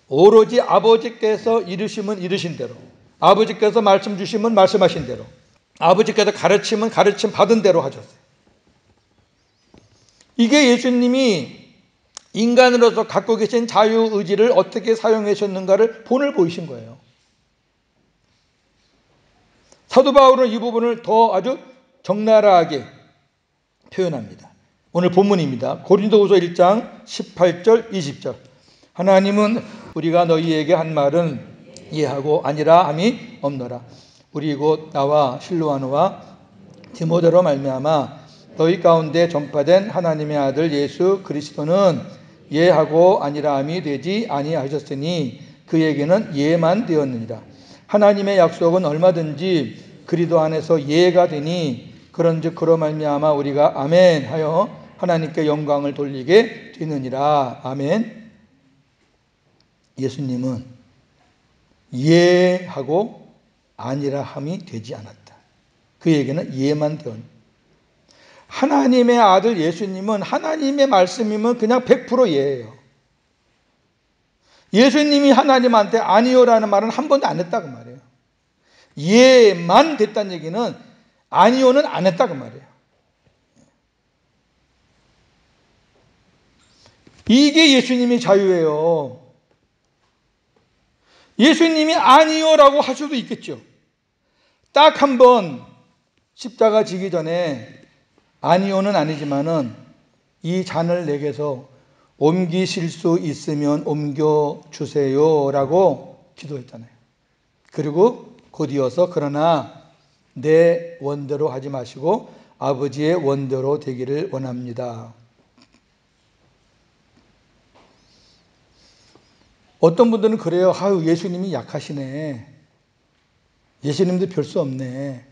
오로지 아버지께서 이르시면 이르신 대로, 아버지께서 말씀 주시면 말씀하신 대로, 아버지께서 가르치면 가르침 받은 대로 하셨어요. 이게 예수님이 인간으로서 갖고 계신 자유의지를 어떻게 사용하셨는가를 본을 보이신 거예요. 사도 바울은 이 부분을 더 아주 적나라하게 표현합니다. 오늘 본문입니다. 고린도후서 1장 18절 20절. 하나님은 우리가 너희에게 한 말은 이해하고 아니라 함이 없노라. 우리 곧 나와 실로아노와 디모데로 말미암아 너희 가운데 전파된 하나님의 아들 예수 그리스도는 예하고 아니라 함이 되지 아니하셨으니 그에게는 예만 되었느니라. 하나님의 약속은 얼마든지 그리스도 안에서 예가 되니 그런즉 그로 말미암아 우리가 아멘 하여 하나님께 영광을 돌리게 되느니라. 아멘. 예수님은 예하고 아니라 함이 되지 않았다. 그에게는 예만 되었다. 하나님의 아들 예수님은 하나님의 말씀이면 그냥 100% 예예요. 예수님이 하나님한테 아니요라는 말은 한 번도 안 했다고 말이에요. 예만 됐다는 얘기는 아니요는 안 했다고 말이에요. 이게 예수님의 자유예요. 예수님이 아니요라고 할 수도 있겠죠. 딱 한 번 십자가 지기 전에 아니요는 아니지만은 이 잔을 내게서 옮기실 수 있으면 옮겨주세요라고 기도했잖아요. 그리고 곧 이어서 그러나 내 원대로 하지 마시고 아버지의 원대로 되기를 원합니다. 어떤 분들은 그래요. 아유, 예수님이 약하시네. 예수님도 별 수 없네.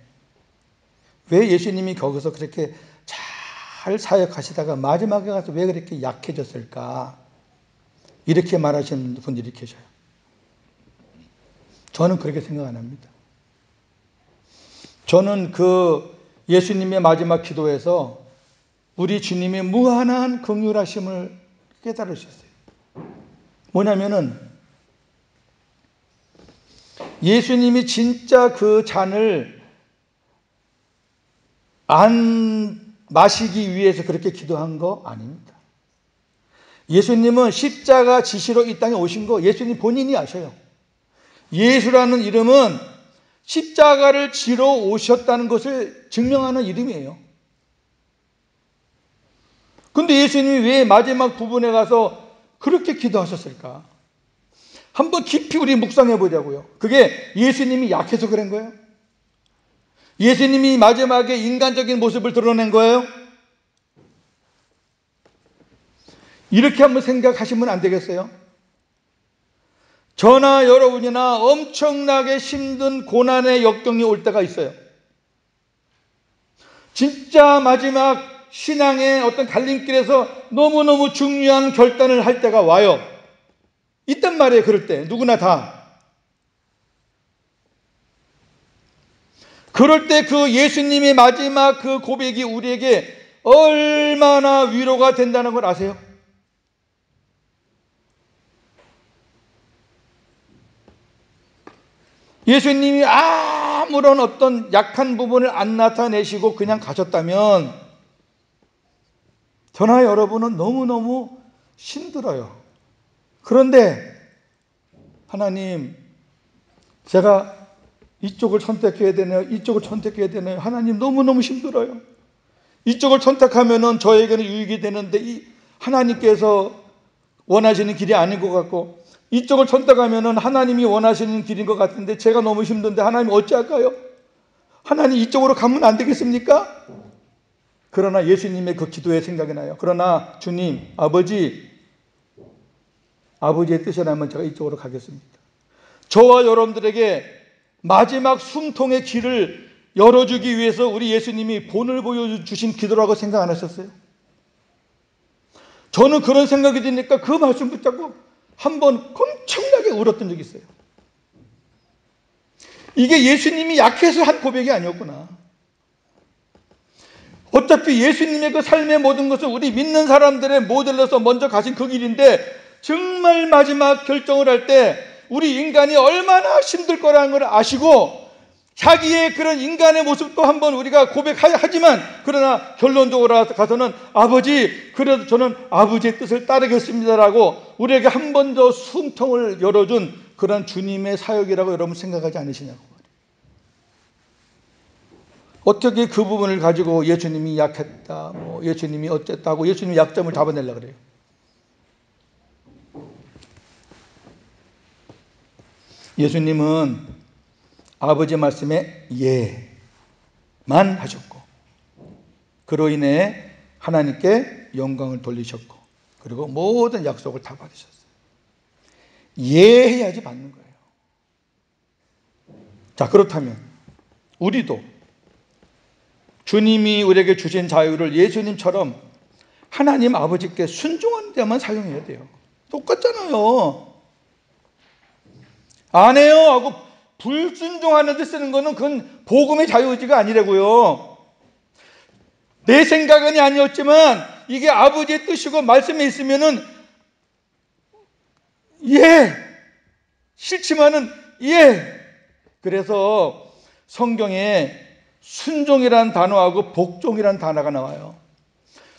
왜 예수님이 거기서 그렇게 잘 사역하시다가 마지막에 가서 왜 그렇게 약해졌을까? 이렇게 말하시는 분들이 계셔요. 저는 그렇게 생각 안 합니다. 저는 그 예수님의 마지막 기도에서 우리 주님의 무한한 긍휼하심을 깨달을 수 있어요. 뭐냐면은 예수님이 진짜 그 잔을 안 마시기 위해서 그렇게 기도한 거 아닙니다. 예수님은 십자가 지시로 이 땅에 오신 거 예수님 본인이 아셔요. 예수라는 이름은 십자가를 지러 오셨다는 것을 증명하는 이름이에요. 근데 예수님이 왜 마지막 부분에 가서 그렇게 기도하셨을까? 한번 깊이 우리 묵상해 보자고요. 그게 예수님이 약해서 그런 거예요? 예수님이 마지막에 인간적인 모습을 드러낸 거예요? 이렇게 한번 생각하시면 안 되겠어요? 저나 여러분이나 엄청나게 힘든 고난의 역경이 올 때가 있어요. 진짜 마지막 신앙의 어떤 갈림길에서 너무너무 중요한 결단을 할 때가 와요. 있단 말이에요. 그럴 때 누구나 다. 그럴 때 그 예수님의 마지막 그 고백이 우리에게 얼마나 위로가 된다는 걸 아세요? 예수님이 아무런 어떤 약한 부분을 안 나타내시고 그냥 가셨다면 저나 여러분은 너무너무 힘들어요. 그런데 하나님, 제가 이쪽을 선택해야 되나요? 이쪽을 선택해야 되나요? 하나님, 너무너무 힘들어요. 이쪽을 선택하면은 저에게는 유익이 되는데 하나님께서 원하시는 길이 아닌 것 같고, 이쪽을 선택하면은 하나님이 원하시는 길인 것 같은데 제가 너무 힘든데 하나님 어찌할까요? 하나님, 이쪽으로 가면 안 되겠습니까? 그러나 예수님의 그 기도에 생각이 나요. 그러나 주님, 아버지의 뜻이라면 제가 이쪽으로 가겠습니다. 저와 여러분들에게 마지막 숨통의 길을 열어주기 위해서 우리 예수님이 본을 보여주신 기도라고 생각 안 하셨어요? 저는 그런 생각이 드니까 그 말씀 붙잡고 한번 엄청나게 울었던 적이 있어요. 이게 예수님이 약해서 한 고백이 아니었구나. 어차피 예수님의 그 삶의 모든 것을 우리 믿는 사람들의 모델로서 먼저 가신 그 길인데, 정말 마지막 결정을 할 때 우리 인간이 얼마나 힘들 거라는 걸 아시고 자기의 그런 인간의 모습도 한번 우리가 고백하지만, 그러나 결론적으로 가서는 아버지, 그래도 저는 아버지의 뜻을 따르겠습니다라고 우리에게 한 번 더 숨통을 열어준 그런 주님의 사역이라고 여러분 생각하지 않으시냐고. 어떻게 그 부분을 가지고 예수님이 약했다, 예수님이 어쨌다고 예수님이 약점을 잡아내려고 그래요. 예수님은 아버지 말씀에 예만 하셨고, 그로 인해 하나님께 영광을 돌리셨고, 그리고 모든 약속을 다 받으셨어요. 예해야지 받는 거예요. 자, 그렇다면 우리도 주님이 우리에게 주신 자유를 예수님처럼 하나님 아버지께 순종하는 데만 사용해야 돼요. 똑같잖아요. 안 해요 하고 불순종하는 데 쓰는 거는 그건 복음의 자유의지가 아니라고요. 내 생각은 아니었지만 이게 아버지의 뜻이고 말씀에 있으면은 싫지만은 그래서 성경에 순종이라는 단어하고 복종이라는 단어가 나와요.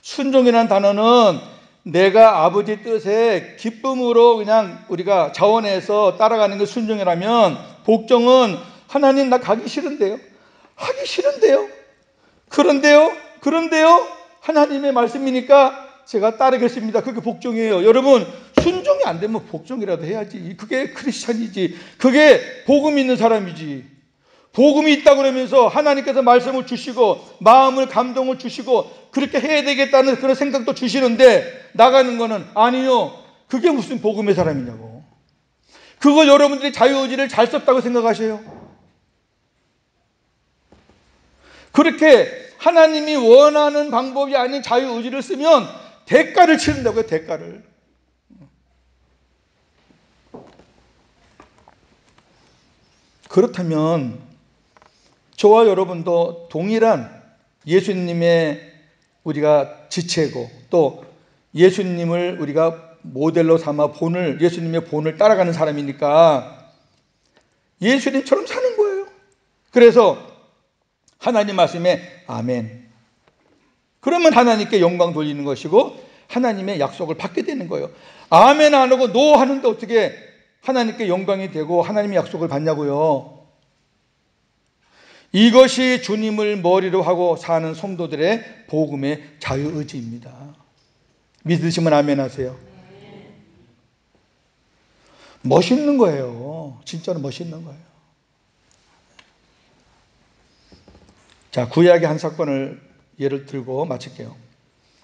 순종이라는 단어는 내가 아버지 뜻에 기쁨으로 그냥 우리가 자원해서 따라가는 게 순종이라면, 복종은 하나님, 나 가기 싫은데요, 하기 싫은데요, 그런데요 하나님의 말씀이니까 제가 따르겠습니다. 그게 복종이에요. 여러분, 순종이 안 되면 복종이라도 해야지. 그게 크리스찬이지. 그게 복음 있는 사람이지. 복음이 있다 그러면서 하나님께서 말씀을 주시고 마음을 감동을 주시고 그렇게 해야 되겠다는 그런 생각도 주시는데 나가는 거는 아니요. 그게 무슨 복음의 사람이냐고. 그거 여러분들이 자유의지를 잘 썼다고 생각하셔요? 그렇게 하나님이 원하는 방법이 아닌 자유의지를 쓰면 대가를 치른다고요. 대가를. 그렇다면 저와 여러분도 동일한 예수님의 우리가 지체고, 또 예수님을 우리가 모델로 삼아 예수님의 본을 따라가는 사람이니까 예수님처럼 사는 거예요. 그래서 하나님 말씀에 아멘. 그러면 하나님께 영광 돌리는 것이고 하나님의 약속을 받게 되는 거예요. 아멘 안 하고 노 하는데 어떻게 하나님께 영광이 되고 하나님의 약속을 받냐고요. 이것이 주님을 머리로 하고 사는 성도들의 복음의 자유의지입니다. 믿으시면 아멘 하세요. 멋있는 거예요. 진짜로 멋있는 거예요. 자, 구약의 한 사건을 예를 들고 마칠게요.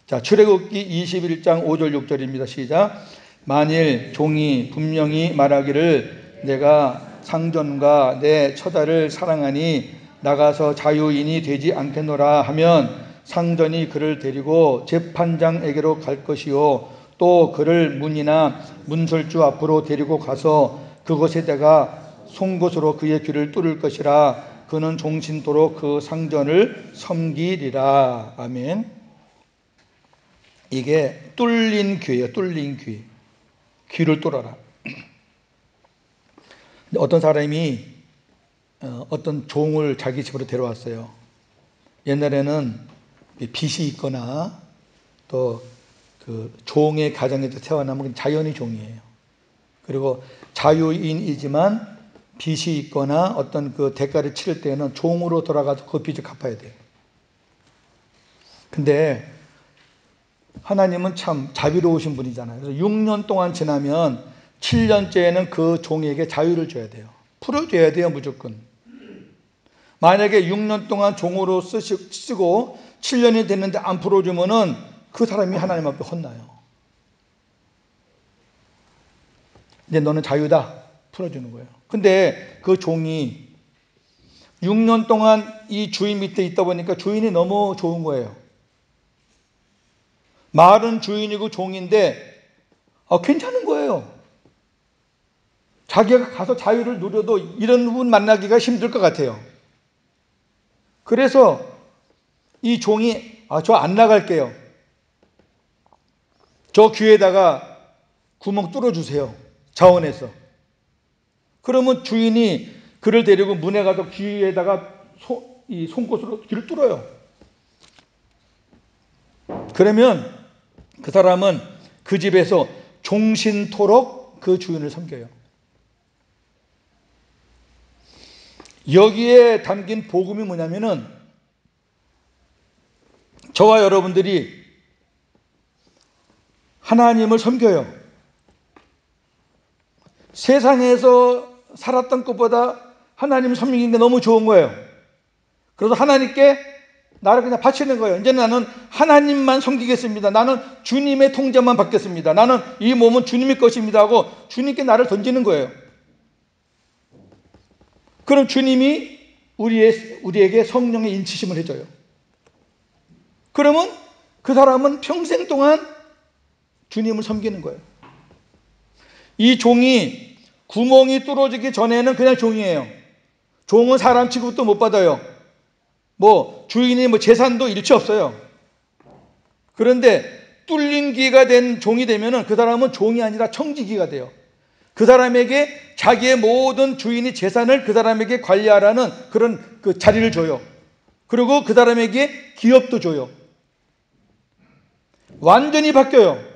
자, 출애굽기 21장 5절 6절입니다. 시작. 만일 종이 분명히 말하기를 내가 상전과 내 처자를 사랑하니 나가서 자유인이 되지 않겠노라 하면 상전이 그를 데리고 재판장에게로 갈 것이요 또 그를 문이나 문설주 앞으로 데리고 가서 그곳에다가 송곳으로 그의 귀를 뚫을 것이라. 그는 종신토록 그 상전을 섬기리라. 아멘. 이게 뚫린 귀예요. 뚫린 귀. 귀를 뚫어라. 어떤 사람이 어떤 종을 자기 집으로 데려왔어요. 옛날에는 빚이 있거나 또 그 종의 가정에서 태어나면 자연의 종이에요. 그리고 자유인이지만 빚이 있거나 어떤 그 대가를 치를 때는 종으로 돌아가서 그 빚을 갚아야 돼요. 근데 하나님은 참 자비로우신 분이잖아요. 그래서 6년 동안 지나면 7년째에는 그 종에게 자유를 줘야 돼요. 풀어줘야 돼요, 무조건. 만약에 6년 동안 종으로 쓰고 7년이 됐는데 안 풀어주면은 그 사람이 하나님 앞에 혼나요. 이제 너는 자유다. 풀어주는 거예요. 근데 그 종이 6년 동안 이 주인 밑에 있다 보니까 주인이 너무 좋은 거예요. 말은 주인이고 종인데 괜찮은 거예요. 자기가 가서 자유를 누려도 이런 분 만나기가 힘들 것 같아요. 그래서 이 종이 저 안 나갈게요. 저 귀에다가 구멍 뚫어주세요. 자원해서. 그러면 주인이 그를 데리고 문에 가서 귀에다가 이 송곳으로 귀를 뚫어요. 그러면 그 사람은 그 집에서 종신토록 그 주인을 섬겨요. 여기에 담긴 복음이 뭐냐면은 저와 여러분들이 하나님을 섬겨요. 세상에서 살았던 것보다 하나님을 섬기는 게 너무 좋은 거예요. 그래서 하나님께 나를 그냥 바치는 거예요. 이제 나는 하나님만 섬기겠습니다. 나는 주님의 통제만 받겠습니다. 나는 이 몸은 주님의 것입니다 하고 주님께 나를 던지는 거예요. 그럼 주님이 우리에게 성령의 인치심을 해줘요. 그러면 그 사람은 평생 동안 주님을 섬기는 거예요. 이 종이 구멍이 뚫어지기 전에는 그냥 종이에요. 종은 사람 취급도 못 받아요. 주인이 재산도 일치 없어요. 그런데 뚫린 귀가 된 종이 되면은 그 사람은 종이 아니라 청지기가 돼요. 그 사람에게 자기의 모든 주인이 재산을 그 사람에게 관리하라는 그런 그 자리를 줘요. 그리고 그 사람에게 기업도 줘요. 완전히 바뀌어요.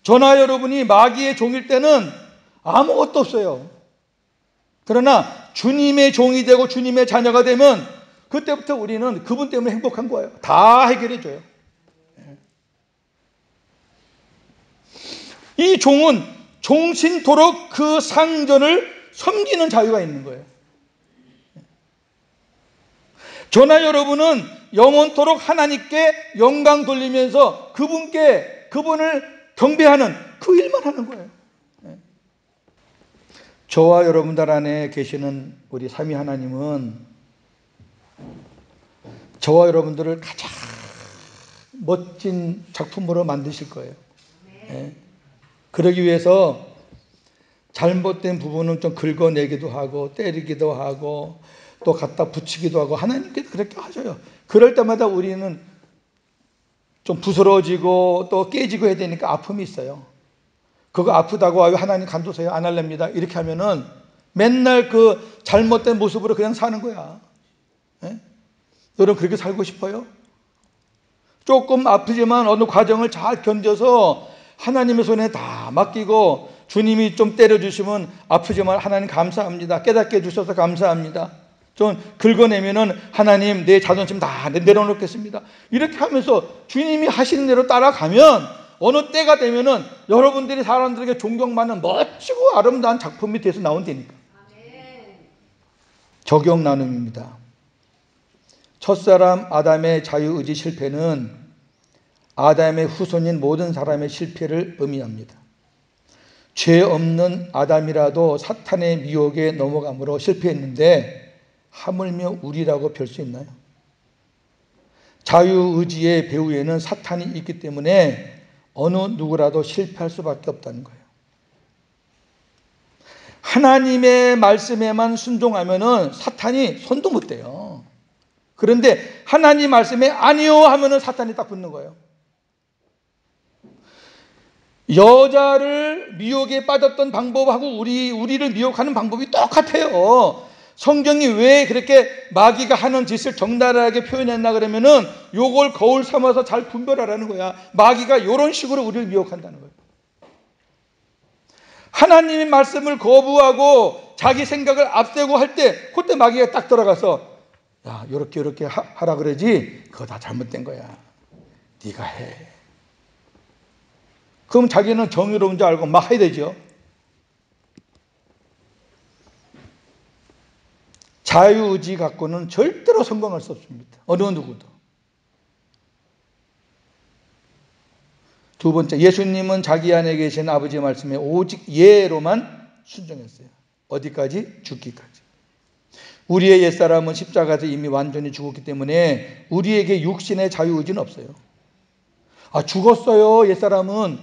저나 여러분이 마귀의 종일 때는 아무것도 없어요. 그러나 주님의 종이 되고 주님의 자녀가 되면 그때부터 우리는 그분 때문에 행복한 거예요. 다 해결해 줘요. 이 종은 종신토록 그 상전을 섬기는 자유가 있는 거예요. 저나 여러분은 영원토록 하나님께 영광 돌리면서 그분을 경배하는 그 일만 하는 거예요. 저와 여러분들 안에 계시는 우리 삼위 하나님은 저와 여러분들을 가장 멋진 작품으로 만드실 거예요. 그러기 위해서 잘못된 부분은 좀 긁어내기도 하고 때리기도 하고 또 갖다 붙이기도 하고 하나님께서 그렇게 하셔요. 그럴 때마다 우리는 좀 부스러지고 또 깨지고 해야 되니까 아픔이 있어요. 그거 아프다고 하나님 간두세요. 안 할랍니다. 이렇게 하면은 맨날 그 잘못된 모습으로 그냥 사는 거야. 여러분 그렇게 살고 싶어요? 조금 아프지만 어느 과정을 잘 견뎌서 하나님의 손에 다 맡기고 주님이 좀 때려주시면 아프지만 하나님 감사합니다. 깨닫게 해주셔서 감사합니다. 좀 긁어내면은 하나님 내 자존심 다 내려놓겠습니다. 이렇게 하면서 주님이 하시는 대로 따라가면 어느 때가 되면은 여러분들이 사람들에게 존경받는 멋지고 아름다운 작품이 돼서 나온다니까. 적용 나눔입니다. 첫사람 아담의 자유의지 실패는 아담의 후손인 모든 사람의 실패를 의미합니다. 죄 없는 아담이라도 사탄의 미혹에 넘어감으로 실패했는데 하물며 우리라고 별 수 있나요? 자유의지의 배후에는 사탄이 있기 때문에 어느 누구라도 실패할 수밖에 없다는 거예요. 하나님의 말씀에만 순종하면은 사탄이 손도 못 대요. 그런데 하나님 말씀에 아니요 하면은 사탄이 딱 붙는 거예요. 여자를 미혹에 빠졌던 방법하고 우리를 미혹하는 방법이 똑같아요. 성경이 왜 그렇게 마귀가 하는 짓을 적나라하게 표현했나 그러면은 요걸 거울 삼아서 잘 분별하라는 거야. 마귀가 이런 식으로 우리를 미혹한다는 거예요. 하나님의 말씀을 거부하고 자기 생각을 앞세고 할 때 그때 마귀가 딱 들어가서 야, 요렇게 하라 그러지. 그거 다 잘못된 거야. 네가 해. 그럼 자기는 정의로운 줄 알고 막 해야 되죠. 자유의지 갖고는 절대로 성공할 수 없습니다. 어느 누구도. 두 번째, 예수님은 자기 안에 계신 아버지의 말씀에 오직 예로만 순종했어요. 어디까지? 죽기까지. 우리의 옛사람은 십자가에서 이미 완전히 죽었기 때문에 우리에게 육신의 자유의지는 없어요. 아, 죽었어요, 옛사람은.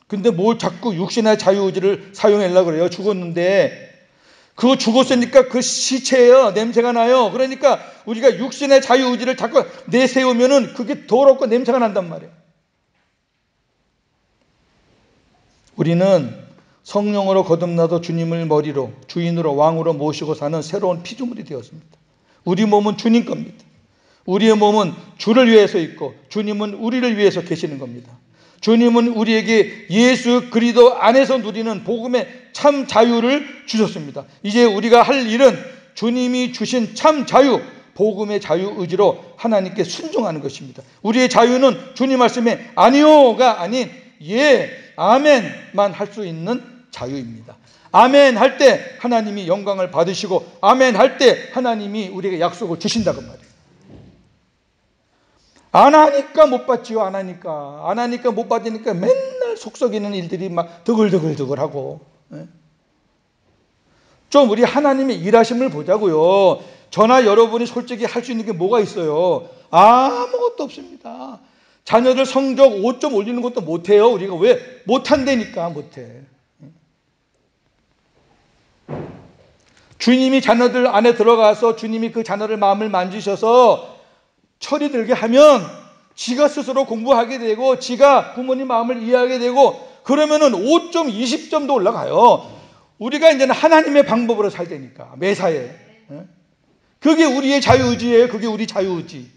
근데 뭘 자꾸 육신의 자유의지를 사용하려고 그래요. 죽었는데. 그거 죽었으니까 그 시체예요. 냄새가 나요. 그러니까 우리가 육신의 자유의지를 자꾸 내세우면은 그게 더럽고 냄새가 난단 말이에요. 우리는 성령으로 거듭나도 주님을 머리로, 주인으로, 왕으로 모시고 사는 새로운 피조물이 되었습니다. 우리 몸은 주님 겁니다. 우리의 몸은 주를 위해서 있고 주님은 우리를 위해서 계시는 겁니다. 주님은 우리에게 예수 그리스도 안에서 누리는 복음의 참 자유를 주셨습니다. 이제 우리가 할 일은 주님이 주신 참 자유, 복음의 자유의지로 하나님께 순종하는 것입니다. 우리의 자유는 주님 말씀에 아니요가 아닌 예, 아멘만 할 수 있는 자유입니다. 아멘 할 때 하나님이 영광을 받으시고 아멘 할 때 하나님이 우리에게 약속을 주신다고 말이에요. 안 하니까 못 받지요. 안 하니까 못 받으니까 맨날 속썩이는 일들이 막 드글드글하고. 좀 우리 하나님의 일하심을 보자고요. 저나 여러분이 솔직히 할 수 있는 게 뭐가 있어요? 아무것도 없습니다. 자녀들 성적 5점 올리는 것도 못해요. 우리가 왜? 못한다니까 못해. 주님이 자녀들 안에 들어가서 주님이 그 자녀들 마음을 만지셔서 철이 들게 하면 지가 스스로 공부하게 되고 지가 부모님 마음을 이해하게 되고 그러면은 5점, 20점도 올라가요. 우리가 이제는 하나님의 방법으로 살다니까 매사에. 그게 우리의 자유의지예요. 그게 우리 자유의지.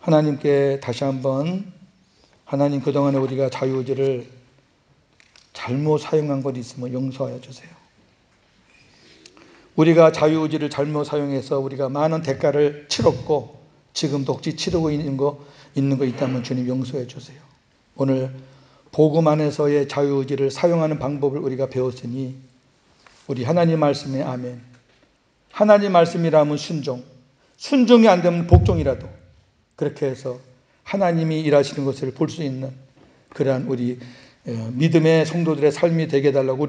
하나님께 다시 한번 하나님 그동안에 우리가 자유의지를 잘못 사용한 것 있으면 용서하여 주세요. 우리가 자유의지를 잘못 사용해서 우리가 많은 대가를 치렀고 지금도 혹시 치르고 있는 거 있다면 주님 용서해 주세요. 오늘 복음 안에서의 자유의지를 사용하는 방법을 우리가 배웠으니 우리 하나님 말씀에 아멘. 하나님 말씀이라면 순종이 안 되면 복종이라도 그렇게 해서 하나님이 일하시는 것을 볼 수 있는 그러한 우리 믿음의 성도들의 삶이 되게 해달라고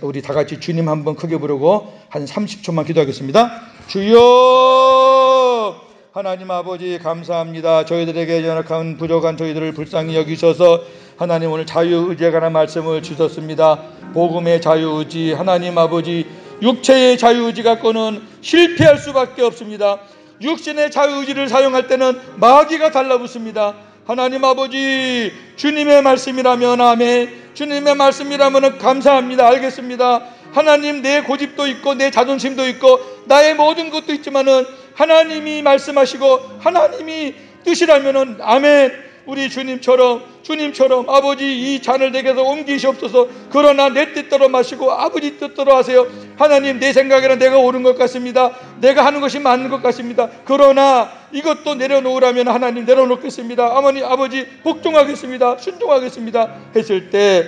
우리 다 같이 주님 한번 크게 부르고 한 30초만 기도하겠습니다. 주여 하나님 아버지 감사합니다. 저희들에게 연약한 부족한 저희들을 불쌍히 여기셔서 하나님 오늘 자유의지에 관한 말씀을 주셨습니다. 복음의 자유의지 하나님 아버지 육체의 자유의지 갖고는 실패할 수밖에 없습니다. 육신의 자유의지를 사용할 때는 마귀가 달라붙습니다. 하나님 아버지 주님의 말씀이라면 아멘. 주님의 말씀이라면 감사합니다. 알겠습니다. 하나님 내 고집도 있고 내 자존심도 있고 나의 모든 것도 있지만은 하나님이 말씀하시고 하나님이 뜻이라면은 아멘. 우리 주님처럼 아버지 이 잔을 내게서 옮기시옵소서. 그러나 내 뜻대로 마시고 아버지 뜻대로 하세요. 하나님 내 생각에는 내가 옳은 것 같습니다. 내가 하는 것이 맞는 것 같습니다. 그러나 이것도 내려놓으라면 하나님 내려놓겠습니다. 어머니 아버지 복종하겠습니다. 순종하겠습니다 했을 때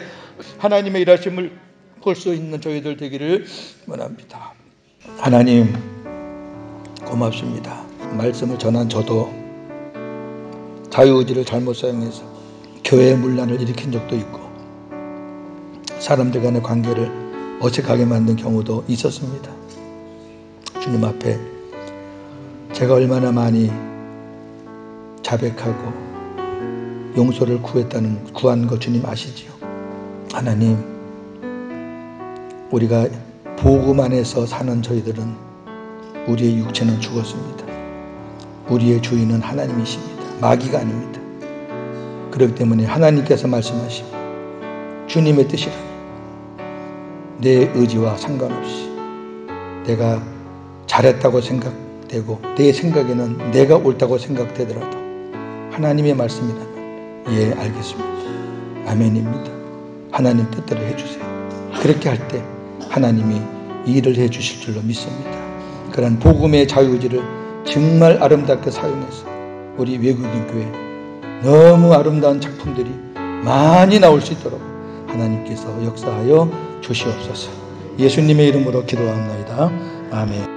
하나님의 일하심을 볼 수 있는 저희들 되기를 원합니다. 하나님 고맙습니다. 말씀을 전한 저도 자유의지를 잘못 사용해서 교회의 문란을 일으킨 적도 있고 사람들 간의 관계를 어색하게 만든 경우도 있었습니다. 주님 앞에 제가 얼마나 많이 자백하고 용서를 구한 거 주님 아시지요? 하나님 우리가 복음 안에서 사는 저희들은 우리의 육체는 죽었습니다. 우리의 주인은 하나님이십니다. 마귀가 아닙니다. 그렇기 때문에 하나님께서 말씀하시고 주님의 뜻이라 내 의지와 상관없이 내가 잘했다고 생각되고 내 생각에는 내가 옳다고 생각되더라도 하나님의 말씀이라면 예 알겠습니다. 아멘입니다. 하나님 뜻대로 해주세요. 그렇게 할 때 하나님이 일을 해주실 줄로 믿습니다. 그런 복음의 자유의지를 정말 아름답게 사용해서 우리 외국인 교회 너무 아름다운 작품들이 많이 나올 수 있도록 하나님께서 역사하여 주시옵소서. 예수님의 이름으로 기도합니다. 아멘.